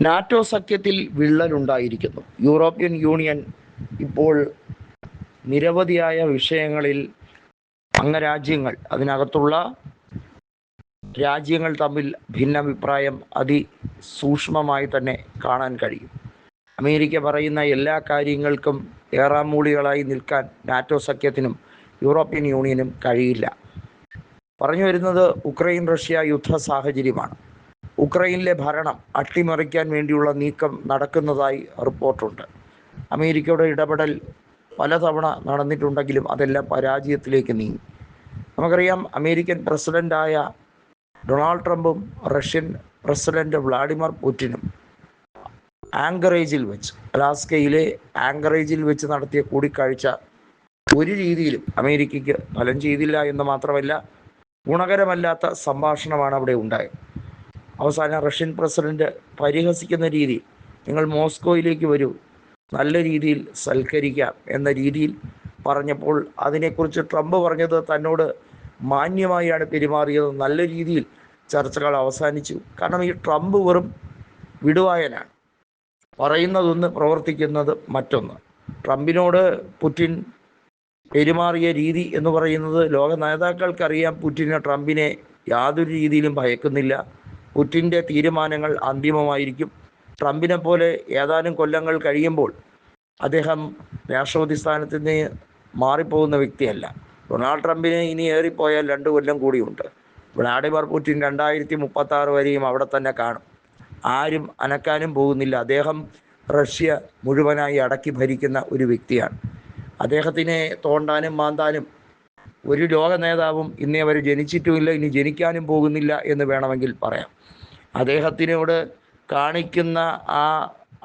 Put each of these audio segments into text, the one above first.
NATO സഖ്യത്തിൽ വിള്ളലുണ്ടായിരിക്കുന്നു. European union ഇപ്പോൾ നിരവധിയായ വിഷയങ്ങളിൽ അംഗരാജ്യങ്ങൾ, അതിനകത്തുള്ള രാജ്യങ്ങൾ തമ്മിൽ ഭിന്നഭിപ്രായം അതിസൂക്ഷ്മമായി തന്നെ കാണാൻ കഴിയും. അമേരിക്ക പറയുന്ന എല്ലാ കാര്യങ്ങൾക്കും ഏറാമൂളികളായി നിൽക്കാൻ നാറ്റോ സഖ്യത്തിനും യൂറോപ്യൻ യൂണിയനും കഴിയില്ല. പറഞ്ഞു വരുന്നത് ഉക്രൈൻ റഷ്യ യുദ്ധ സാഹചര്യമാണ്. ഉക്രൈനിലെ ഭരണം അട്ടിമറിക്കാൻ വേണ്ടിയുള്ള നീക്കം നടക്കുന്നതായി റിപ്പോർട്ടുണ്ട്. അമേരിക്കയുടെ ഇടപെടൽ പലതവണ നടന്നിട്ടുണ്ടെങ്കിലും അതെല്ലാം പരാജയത്തിലേക്ക് നീങ്ങി. നമുക്കറിയാം, അമേരിക്കൻ പ്രസിഡൻ്റായ ഡൊണാൾഡ് ട്രംപും റഷ്യൻ പ്രസിഡന്റ് വ്ളാഡിമിർ പുടിനും അലാസ്കയിലെ ആങ്കറേജിൽ വെച്ച് നടത്തിയ കൂടിക്കാഴ്ച ഒരു രീതിയിലും അമേരിക്കയ്ക്ക് ഫലം ചെയ്തില്ല എന്ന് മാത്രമല്ല, ഗുണകരമല്ലാത്ത സംഭാഷണമാണ് അവിടെ ഉണ്ടായത്. അവസാനം റഷ്യൻ പ്രസിഡന്റ് പരിഹസിക്കുന്ന രീതി, നിങ്ങൾ മോസ്കോയിലേക്ക് വരൂ, നല്ല രീതിയിൽ സൽക്കരിക്കാം എന്ന രീതിയിൽ പറഞ്ഞപ്പോൾ അതിനെക്കുറിച്ച് ട്രംപ് പറഞ്ഞത് തന്നോട് മാന്യമായാണ് പെരുമാറിയത്, നല്ല രീതിയിൽ ചർച്ചകൾ അവസാനിച്ചു. കാരണം ഈ ട്രംപ് വെറും വിടുവായനാണ്, പറയുന്നതൊന്ന് പ്രവർത്തിക്കുന്നത് മറ്റൊന്ന്. ട്രംപിനോട് പുടിൻ പെരുമാറിയ രീതി എന്ന് പറയുന്നത് ലോക നേതാക്കൾക്കറിയാം. ട്രംപിനെ യാതൊരു രീതിയിലും ഭയക്കുന്നില്ല. പുടിൻ്റെ തീരുമാനങ്ങൾ അന്തിമമായിരിക്കും. ട്രംപിനെ പോലെ ഏതാനും കൊല്ലങ്ങൾ കഴിയുമ്പോൾ അദ്ദേഹം രാഷ്ട്രപതി സ്ഥാനത്ത് നിന്ന് മാറിപ്പോകുന്ന വ്യക്തിയല്ല. ഡൊണാൾഡ് ട്രംപിന് ഇനി ഏറിപ്പോയാൽ 2 കൊല്ലം കൂടിയുണ്ട്. വ്ളാഡിമിർ പുടിൻ 2036 വരെയും അവിടെ തന്നെ കാണും. ആരും അനക്കാനും പോകുന്നില്ല. അദ്ദേഹം റഷ്യ മുഴുവനായി അടക്കി ഭരിക്കുന്ന ഒരു വ്യക്തിയാണ്. അദ്ദേഹത്തിനെ തോണ്ടാനും മാന്താനും ഒരു ലോക നേതാവും ഇന്നേ വരെ ജനിച്ചിട്ടുമില്ല, ഇനി ജനിക്കാനും പോകുന്നില്ല എന്ന് വേണമെങ്കിൽ പറയാം. അദ്ദേഹത്തിനോട് കാണിക്കുന്ന ആ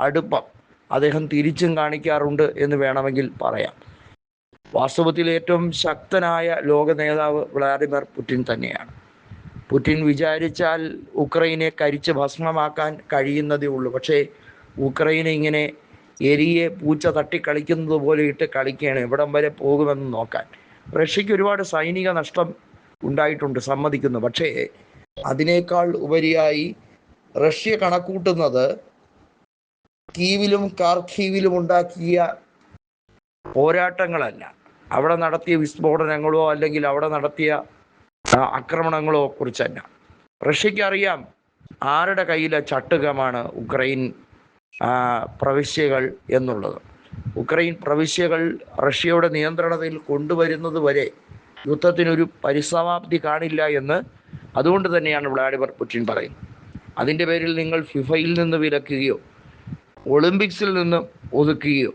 അടുപ്പം അദ്ദേഹം തിരിച്ചും കാണിക്കാറുണ്ട് എന്ന് വേണമെങ്കിൽ പറയാം. വാസ്തവത്തിൽ ഏറ്റവും ശക്തനായ ലോക നേതാവ് വ്ളാഡിമിർ പുടിൻ തന്നെയാണ്. പുടിൻ വിചാരിച്ചാൽ ഉക്രൈനെ കരിച്ച് ഭസ്മമാക്കാൻ കഴിയുന്നതേ ഉള്ളൂ. പക്ഷേ ഉക്രൈനെ ഇങ്ങനെ എരിയെ പൂച്ച തട്ടിക്കളിക്കുന്നത് പോലെ ഇട്ട് കളിക്കുകയാണ്. എവിടം വരെ പോകുമെന്ന് നോക്കാൻ. റഷ്യക്ക് ഒരുപാട് സൈനിക നഷ്ടം ഉണ്ടായിട്ടുണ്ട്, സമ്മതിക്കുന്നു. പക്ഷേ അതിനേക്കാൾ ഉപരിയായി റഷ്യ കണക്കൂട്ടുന്നത് കീവിലും കാർഖീവിലും ഉണ്ടാക്കിയ പോരാട്ടങ്ങളല്ല, അവിടെ നടത്തിയ വിസ്ഫോടനങ്ങളോ അല്ലെങ്കിൽ അവിടെ നടത്തിയ ആക്രമണങ്ങളോ കുറിച്ചല്ല. റഷ്യക്ക് അറിയാം ആരുടെ കയ്യിലെ ചട്ടുകമാണ് ഉക്രൈൻ പ്രവിശ്യകൾ എന്നുള്ളത്. ഉക്രൈൻ പ്രവിശ്യകൾ റഷ്യയുടെ നിയന്ത്രണത്തിൽ കൊണ്ടുവരുന്നത് വരെ യുദ്ധത്തിനൊരു പരിസമാപ്തി കാണില്ല എന്ന് അതുകൊണ്ട് തന്നെയാണ് വ്ളാഡിമിർ പുടിൻ പറയുന്നത്. അതിൻ്റെ പേരിൽ നിങ്ങൾ ഫിഫയിൽ നിന്ന് വിലക്കുകയോ ഒളിമ്പിക്സിൽ നിന്ന് ഒതുക്കുകയോ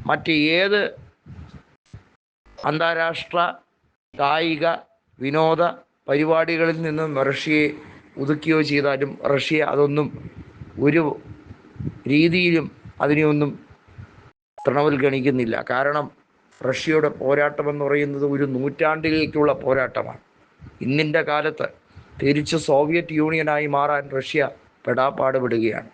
മറ്റ് ഏത് അന്താരാഷ്ട്ര കായിക വിനോദ പരിപാടികളിൽ നിന്നും റഷ്യയെ ഒതുക്കുകയോ ചെയ്താലും റഷ്യ അതൊന്നും ഒരു രീതിയിലും അതിനെയൊന്നും തൃണവൽഗണിക്കുന്നില്ല. കാരണം റഷ്യയുടെ പോരാട്ടമെന്ന് പറയുന്നത് ഒരു നൂറ്റാണ്ടിലേക്കുള്ള പോരാട്ടമാണ്. ഇന്നിൻ്റെ കാലത്ത് തിരിച്ച് സോവിയറ്റ് യൂണിയനായി മാറാൻ റഷ്യ പെടാപ്പാടുപെടുകയാണ്.